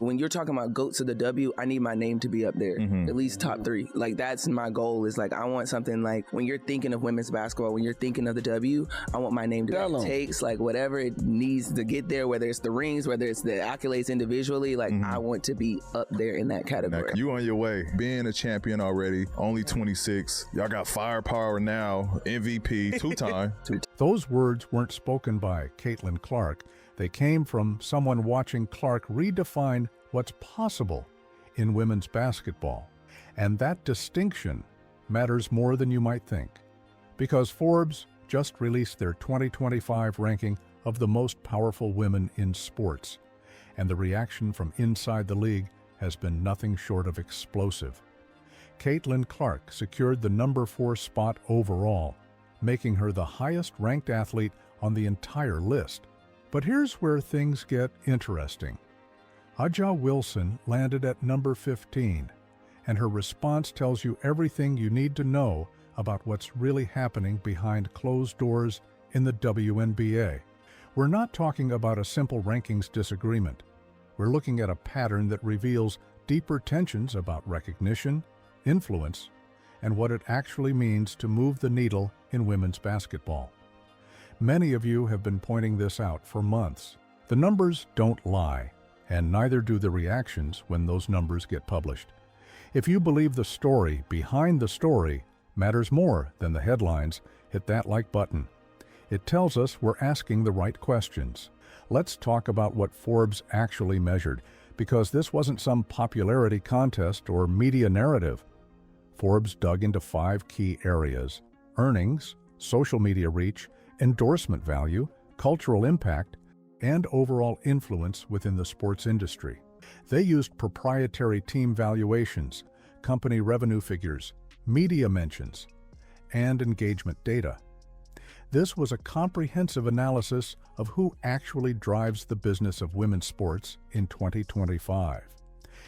When you're talking about GOATs of the W, I need my name to be up there, at least top 3. Like, that's my goal, is like, I want something like, when you're thinking of women's basketball, when you're thinking of the W, I want my name to be takes, like, whatever it needs to get there, whether it's the rings, whether it's the accolades individually, like, I want to be up there in that category. You on your way, being a champion already, only 26. Y'all got firepower now, MVP, 2-time. Those words weren't spoken by Caitlin Clark. They came from someone watching Clark redefine what's possible in women's basketball. And that distinction matters more than you might think, because Forbes just released their 2025 ranking of the most powerful women in sports, and the reaction from inside the league has been nothing short of explosive. Caitlin Clark secured the number 4 spot overall, making her the highest-ranked athlete on the entire list. But here's where things get interesting. Aja Wilson landed at number 15, and her response tells you everything you need to know about what's really happening behind closed doors in the WNBA. We're not talking about a simple rankings disagreement. We're looking at a pattern that reveals deeper tensions about recognition, influence, and what it actually means to move the needle in women's basketball. Many of you have been pointing this out for months. The numbers don't lie, and neither do the reactions when those numbers get published. If you believe the story behind the story matters more than the headlines, hit that like button. It tells us we're asking the right questions. Let's talk about what Forbes actually measured, because this wasn't some popularity contest or media narrative. Forbes dug into 5 key areas: earnings, social media reach, endorsement value, cultural impact, and overall influence within the sports industry. They used proprietary team valuations, company revenue figures, media mentions, and engagement data. This was a comprehensive analysis of who actually drives the business of women's sports in 2025.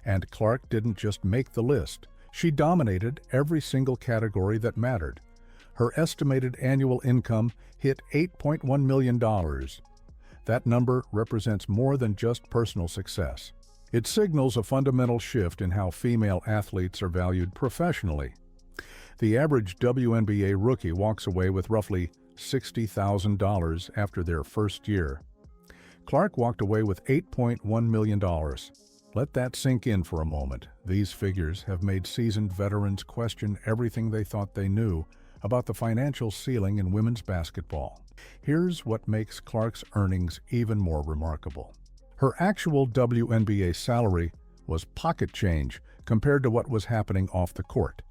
And Clark didn't just make the list. She dominated every single category that mattered. Her estimated annual income hit $8.1 million. That number represents more than just personal success. It signals a fundamental shift in how female athletes are valued professionally. The average WNBA rookie walks away with roughly $60,000 after their first year. Clark walked away with $8.1 million. Let that sink in for a moment. These figures have made seasoned veterans question everything they thought they knew about the financial ceiling in women's basketball. Here's what makes Clark's earnings even more remarkable. Her actual WNBA salary was pocket change compared to what was happening off the court.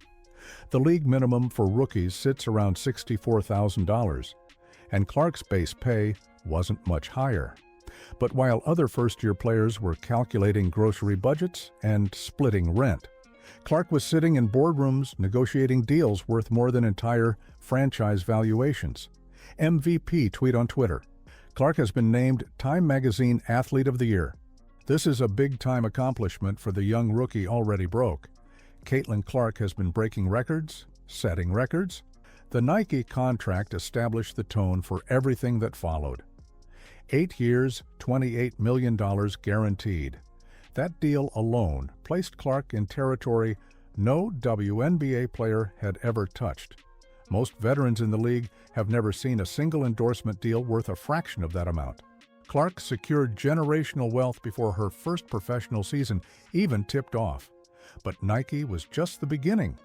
The league minimum for rookies sits around $64,000, and Clark's base pay wasn't much higher. But while other first-year players were calculating grocery budgets and splitting rent, Clark was sitting in boardrooms negotiating deals worth more than entire franchise valuations. MVP tweet on Twitter: Clark has been named Time Magazine Athlete of the Year. This is a big-time accomplishment for the young rookie already broke. Caitlin Clark has been breaking records, setting records. The Nike contract established the tone for everything that followed. 8 years, $28 million guaranteed. That deal alone placed Clark in territory no WNBA player had ever touched. Most veterans in the league have never seen a single endorsement deal worth a fraction of that amount. Clark secured generational wealth before her first professional season even tipped off. But Nike was just the beginning.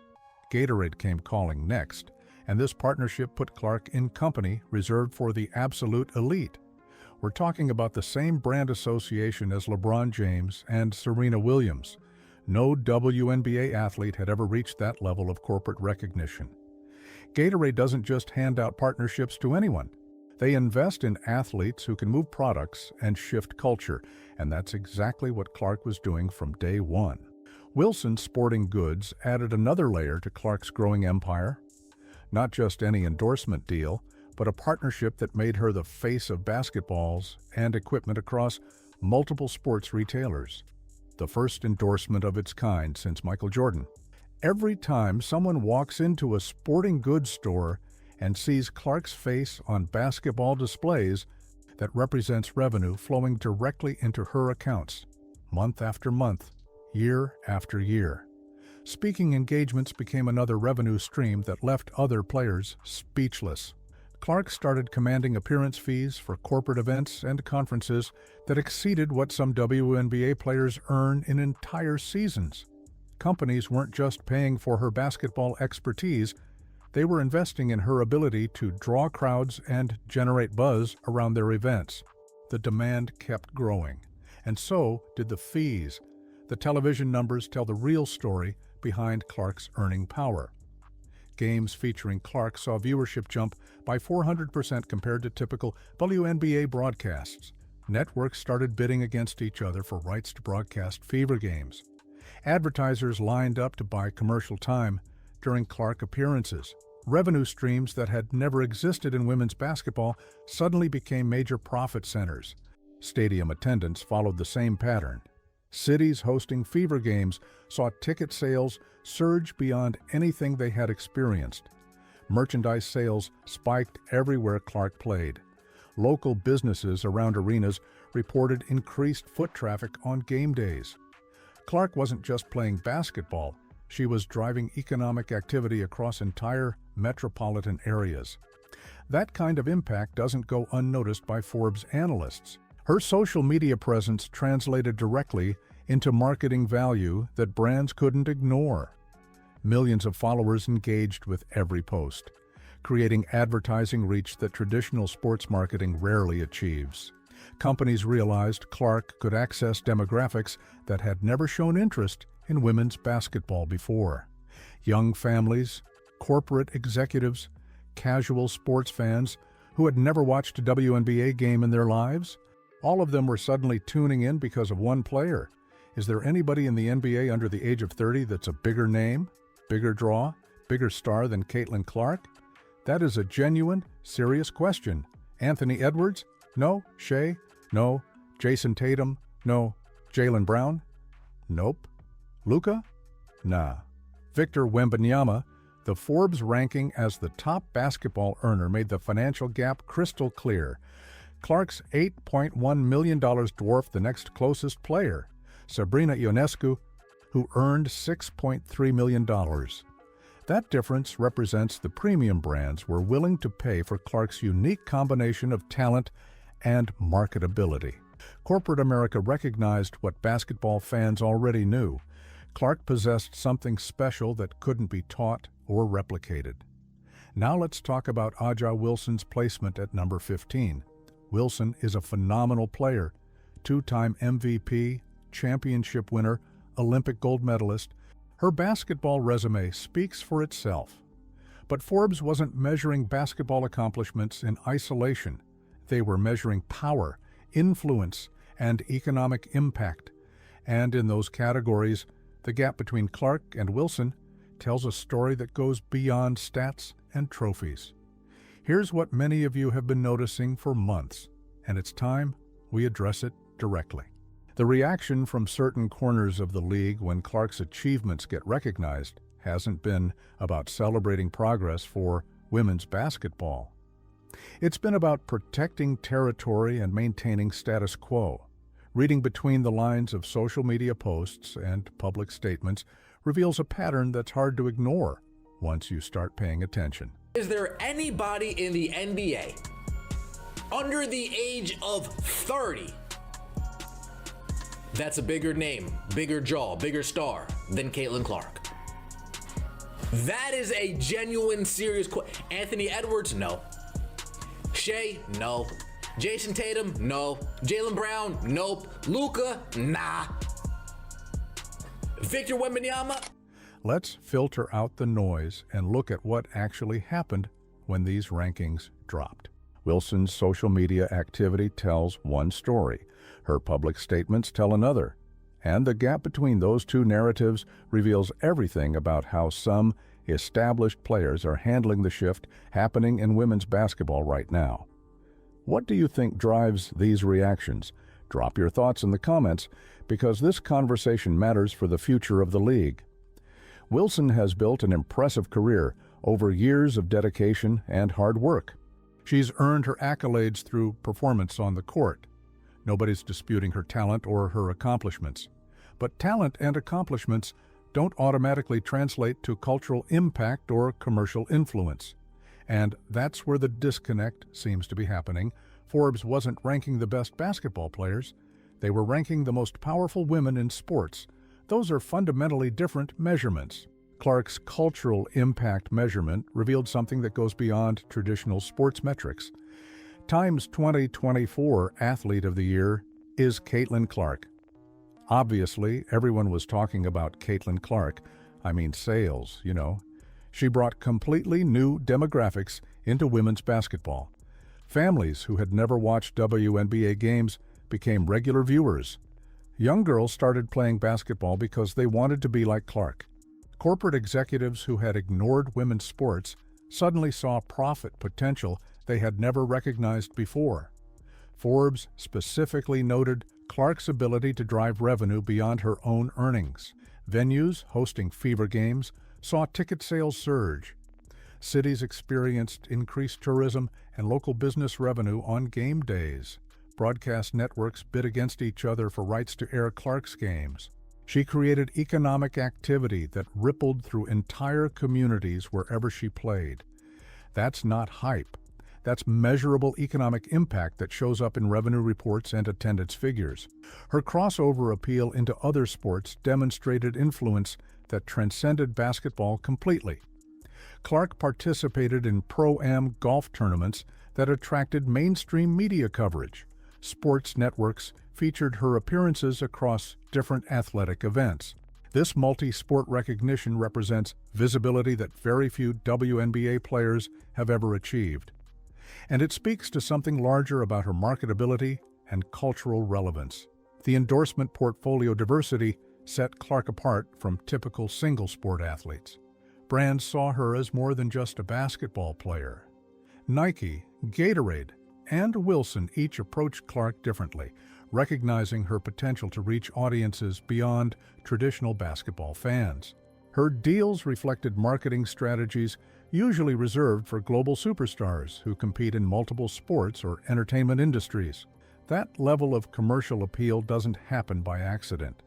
Gatorade came calling next, and this partnership put Clark in company reserved for the absolute elite. We're talking about the same brand association as LeBron James and Serena Williams. No WNBA athlete had ever reached that level of corporate recognition. Gatorade doesn't just hand out partnerships to anyone. They invest in athletes who can move products and shift culture, and that's exactly what Clark was doing from day one. Wilson Sporting Goods added another layer to Clark's growing empire. Not just any endorsement deal, but a partnership that made her the face of basketballs and equipment across multiple sports retailers. The first endorsement of its kind since Michael Jordan. Every time someone walks into a sporting goods store and sees Clark's face on basketball displays, that represents revenue flowing directly into her accounts. month after month, year after year. Speaking engagements became another revenue stream that left other players speechless. Clark started commanding appearance fees for corporate events and conferences that exceeded what some WNBA players earn in entire seasons. Companies weren't just paying for her basketball expertise, they were investing in her ability to draw crowds and generate buzz around their events. The demand kept growing, and so did the fees. The television numbers tell the real story behind Clark's earning power. Games featuring Clark saw viewership jump by 400% compared to typical WNBA broadcasts. Networks started bidding against each other for rights to broadcast fever games. Advertisers lined up to buy commercial time during Clark appearances. Revenue streams that had never existed in women's basketball suddenly became major profit centers. Stadium attendance followed the same pattern. Cities hosting fever games saw ticket sales surge beyond anything they had experienced. Merchandise sales spiked everywhere Clark played. Local businesses around arenas reported increased foot traffic on game days. Clark wasn't just playing basketball, she was driving economic activity across entire metropolitan areas. That kind of impact doesn't go unnoticed by Forbes analysts. Her social media presence translated directly into marketing value that brands couldn't ignore. Millions of followers engaged with every post, creating advertising reach that traditional sports marketing rarely achieves. Companies realized Clark could access demographics that had never shown interest in women's basketball before. Young families, corporate executives, casual sports fans who had never watched a WNBA game in their lives, all of them were suddenly tuning in because of one player. Is there anybody in the NBA under the age of 30 that's a bigger name, bigger draw, bigger star than Caitlin Clark? That is a genuine, serious question. Anthony Edwards? No. Shea? No. Jason Tatum? No. Jaylen Brown? Nope. Luka? Nah. Victor Wembanyama, the Forbes ranking as the top basketball earner made the financial gap crystal clear. Clark's $8.1 million dwarfed the next closest player, Sabrina Ionescu, who earned $6.3 million. That difference represents the premium brands were willing to pay for Clark's unique combination of talent and marketability. Corporate America recognized what basketball fans already knew. Clark possessed something special that couldn't be taught or replicated. Now let's talk about Aja Wilson's placement at number 15. Wilson is a phenomenal player, two-time MVP, championship winner, Olympic gold medalist. Her basketball resume speaks for itself. But Forbes wasn't measuring basketball accomplishments in isolation. They were measuring power, influence, and economic impact. And in those categories, the gap between Clark and Wilson tells a story that goes beyond stats and trophies. Here's what many of you have been noticing for months, and it's time we address it directly. The reaction from certain corners of the league when Clark's achievements get recognized hasn't been about celebrating progress for women's basketball. It's been about protecting territory and maintaining status quo. Reading between the lines of social media posts and public statements reveals a pattern that's hard to ignore once you start paying attention. Is there anybody in the NBA under the age of 30 that's a bigger name, bigger jaw, bigger star than Caitlin Clark? That is a genuine, serious question. Anthony Edwards? No. Shea? No. Jason Tatum? No. Jaylen Brown? Nope. Luka? Nah. Victor Wembanyama? Let's filter out the noise and look at what actually happened when these rankings dropped. Wilson's social media activity tells one story. Her public statements tell another. And the gap between those two narratives reveals everything about how some established players are handling the shift happening in women's basketball right now. What do you think drives these reactions? Drop your thoughts in the comments, because this conversation matters for the future of the league. Wilson has built an impressive career over years of dedication and hard work. She's earned her accolades through performance on the court. Nobody's disputing her talent or her accomplishments. But talent and accomplishments don't automatically translate to cultural impact or commercial influence. And that's where the disconnect seems to be happening. Forbes wasn't ranking the best basketball players. They were ranking the most powerful women in sports. Those are fundamentally different measurements. Clark's cultural impact measurement revealed something that goes beyond traditional sports metrics. Time's 2024 Athlete of the Year is Caitlin Clark. Obviously, everyone was talking about Caitlin Clark. I mean sales, you know. She brought completely new demographics into women's basketball. Families who had never watched WNBA games became regular viewers. Young girls started playing basketball because they wanted to be like Clark. Corporate executives who had ignored women's sports suddenly saw profit potential they had never recognized before. Forbes specifically noted Clark's ability to drive revenue beyond her own earnings. Venues hosting fever games saw ticket sales surge. Cities experienced increased tourism and local business revenue on game days. Broadcast networks bid against each other for rights to air Clark's games. She created economic activity that rippled through entire communities wherever she played. That's not hype. That's measurable economic impact that shows up in revenue reports and attendance figures. Her crossover appeal into other sports demonstrated influence that transcended basketball completely. Clark participated in pro-am golf tournaments that attracted mainstream media coverage. Sports networks featured her appearances across different athletic events. This multi-sport recognition represents visibility that very few WNBA players have ever achieved. And it speaks to something larger about her marketability and cultural relevance. The endorsement portfolio diversity set Clark apart from typical single-sport athletes. Brands saw her as more than just a basketball player. Nike, Gatorade, and Wilson each approached Clark differently, recognizing her potential to reach audiences beyond traditional basketball fans. Her deals reflected marketing strategies usually reserved for global superstars who compete in multiple sports or entertainment industries. That level of commercial appeal doesn't happen by accident.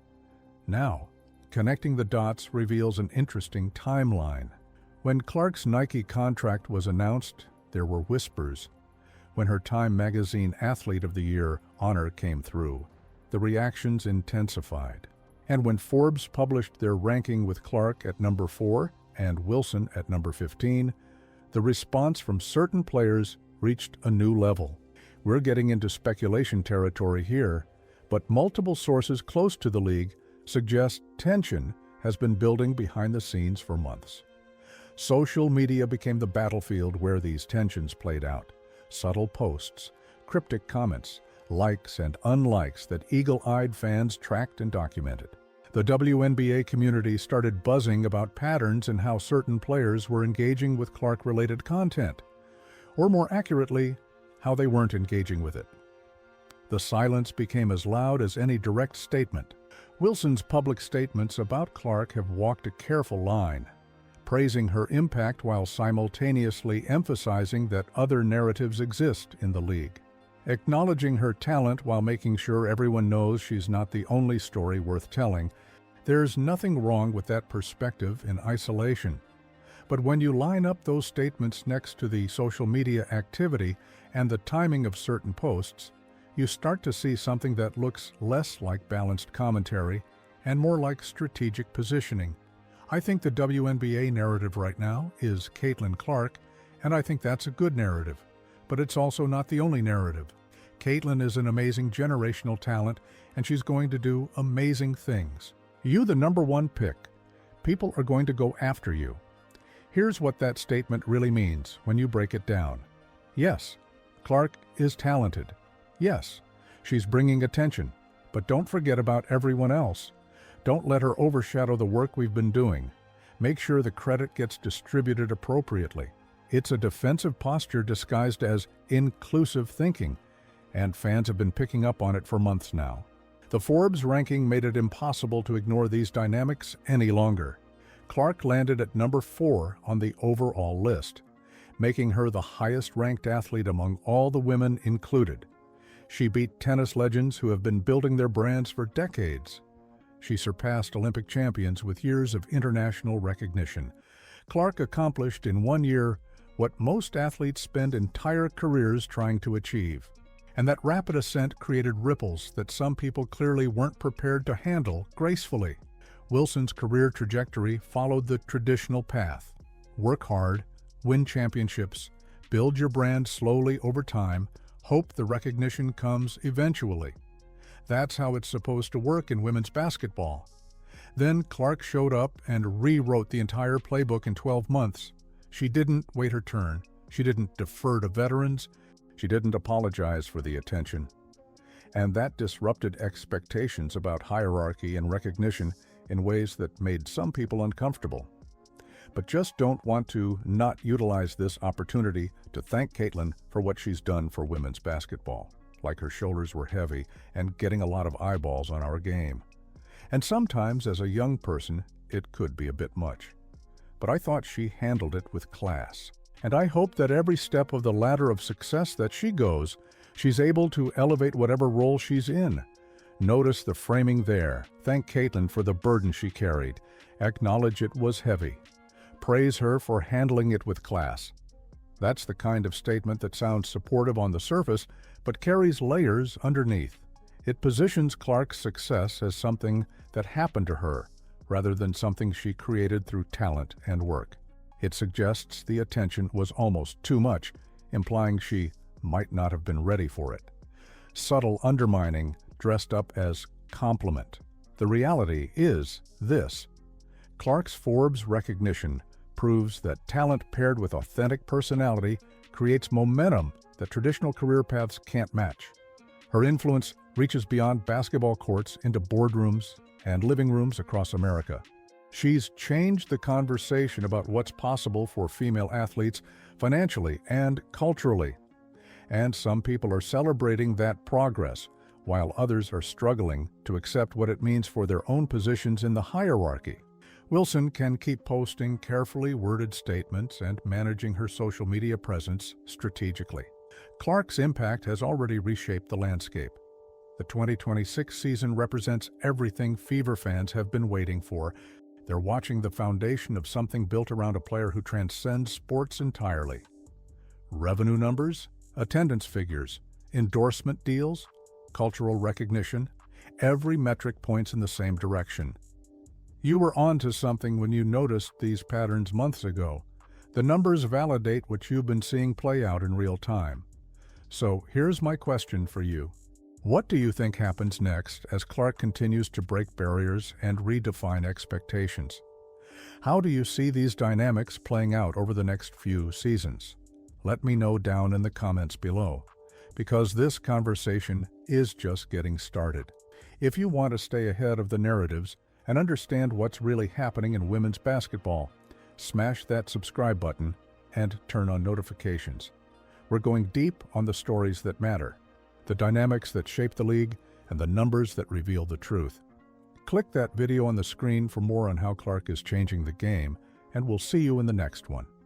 Now, connecting the dots reveals an interesting timeline. When Clark's Nike contract was announced, there were whispers. When her Time magazine Athlete of the Year honor came through, the reactions intensified. And when Forbes published their ranking with Clark at number 4 and Wilson at number 15, the response from certain players reached a new level. We're getting into speculation territory here, but multiple sources close to the league suggest tension has been building behind the scenes for months. Social media became the battlefield where these tensions played out. Subtle posts, cryptic comments, likes and unlikes that eagle-eyed fans tracked and documented. The WNBA community started buzzing about patterns in how certain players were engaging with Clark-related content, or more accurately, how they weren't engaging with it. The silence became as loud as any direct statement. Wilson's public statements about Clark have walked a careful line, praising her impact while simultaneously emphasizing that other narratives exist in the league. Acknowledging her talent while making sure everyone knows she's not the only story worth telling, there's nothing wrong with that perspective in isolation. But when you line up those statements next to the social media activity and the timing of certain posts, you start to see something that looks less like balanced commentary and more like strategic positioning. I think the WNBA narrative right now is Caitlin Clark, and I think that's a good narrative. But it's also not the only narrative. Caitlin is an amazing generational talent, and she's going to do amazing things. You the number one pick. People are going to go after you. Here's what that statement really means when you break it down. Yes, Clark is talented. Yes, she's bringing attention. But don't forget about everyone else. Don't let her overshadow the work we've been doing. Make sure the credit gets distributed appropriately. It's a defensive posture disguised as inclusive thinking, and fans have been picking up on it for months now. The Forbes ranking made it impossible to ignore these dynamics any longer. Clark landed at number 4 on the overall list, making her the highest-ranked athlete among all the women included. She beat tennis legends who have been building their brands for decades. She surpassed Olympic champions with years of international recognition. Clark accomplished in 1 year what most athletes spend entire careers trying to achieve. And that rapid ascent created ripples that some people clearly weren't prepared to handle gracefully. Wilson's career trajectory followed the traditional path. Work hard, win championships, build your brand slowly over time, hope the recognition comes eventually. That's how it's supposed to work in women's basketball. Then Clark showed up and rewrote the entire playbook in 12 months. She didn't wait her turn. She didn't defer to veterans. She didn't apologize for the attention. And that disrupted expectations about hierarchy and recognition in ways that made some people uncomfortable. But just don't want to not utilize this opportunity to thank Caitlin for what she's done for women's basketball. Like her shoulders were heavy and getting a lot of eyeballs on our game. And sometimes, as a young person, it could be a bit much. But I thought she handled it with class. And I hope that every step of the ladder of success that she goes, she's able to elevate whatever role she's in. Notice the framing there. Thank Caitlin for the burden she carried. Acknowledge it was heavy. Praise her for handling it with class. That's the kind of statement that sounds supportive on the surface, but carries layers underneath. It positions Clark's success as something that happened to her, rather than something she created through talent and work. It suggests the attention was almost too much, implying she might not have been ready for it. Subtle undermining dressed up as compliment. The reality is this. Clark's Forbes recognition proves that talent paired with authentic personality creates momentum that traditional career paths can't match. Her influence reaches beyond basketball courts into boardrooms and living rooms across America. She's changed the conversation about what's possible for female athletes financially and culturally. And some people are celebrating that progress, while others are struggling to accept what it means for their own positions in the hierarchy. Wilson can keep posting carefully worded statements and managing her social media presence strategically. Clark's impact has already reshaped the landscape. The 2026 season represents everything Fever fans have been waiting for. They're watching the foundation of something built around a player who transcends sports entirely. Revenue numbers, attendance figures, endorsement deals, cultural recognition, every metric points in the same direction. You were onto something when you noticed these patterns months ago. The numbers validate what you've been seeing play out in real time. So here's my question for you. What do you think happens next as Clark continues to break barriers and redefine expectations? How do you see these dynamics playing out over the next few seasons? Let me know down in the comments below, because this conversation is just getting started. If you want to stay ahead of the narratives and understand what's really happening in women's basketball, smash that subscribe button and turn on notifications. We're going deep on the stories that matter, the dynamics that shape the league, and the numbers that reveal the truth. Click that video on the screen for more on how Clark is changing the game, and we'll see you in the next one.